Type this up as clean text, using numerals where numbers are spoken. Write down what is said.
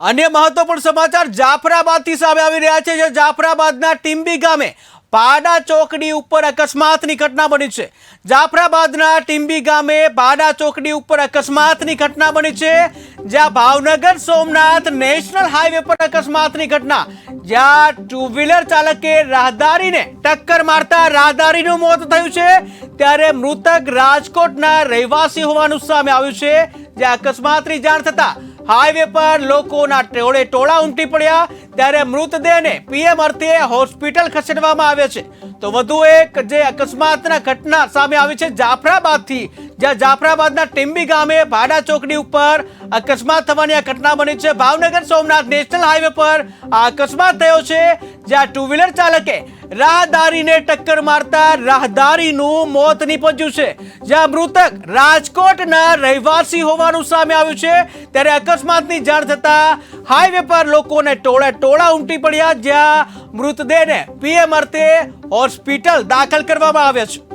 अन्य महत्वपूर्ण समाचार जाफराबादથી સામે આવી રહ્યા છે। જે જાફરાબાદના ટીમ્બી ગામે ભાડા ચોકડી ઉપર અકસ્માતની ઘટના બની છે। જાફરાબાદના ટીમ્બી ગામે ભાડા ચોકડી ઉપર અકસ્માતની ઘટના બની છે। જ્યાં ભાવનગર સોમનાથ નેશનલ હાઈવે પર અકસ્માતની ઘટના, જ્યાં ટુ વ્હીલર ચાલકે રાહદારીને ટક્કર મારતા રાહદારીનું મોત થયું છે। ત્યારે મૃતક રાજકોટના રહેવાસી હોવાનું સામે આવ્યું છે। જ્યાં અકસ્માતની જાણ થતા હાઈવે પર લોકોના ટોળે ટોળા ઉમટી પડ્યા। ત્યારે મૃતદેહને પીએમ અર્થે હોસ્પિટલ ખસેડવામાં આવ્યા છે। તો વધુ એક જે અકસ્માતના ઘટના સામે આવી છે જાફરાબાદથી, જ્યાં જાફરાબાદના ટીમ્બી ગામે ભાડા ચોકડી ઉપર અકસ્માત થવાની આ ઘટના બની છે। ભાવનગર સોમનાથ નેશનલ હાઈવે પર આ અકસ્માત થયો છે, જ્યાં ટુ વ્હીલર ચાલકે રાહદારીને ટક્કર મારતા રાહદારીનું મોત નીપજ્યું છે। જ્યાં મૃતક રાજકોટના રહેવાસી હોવાનું સામે આવ્યું છે। ત્યારે અકસ્માતની જાણ થતા હાઈવે પર લોકોને ટોળા ઉમટી પડ્યા, જ્યાં મૃતદેહને પીએમ અર્થે હોસ્પિટલ દાખલ કરવામાં આવ્યા છે।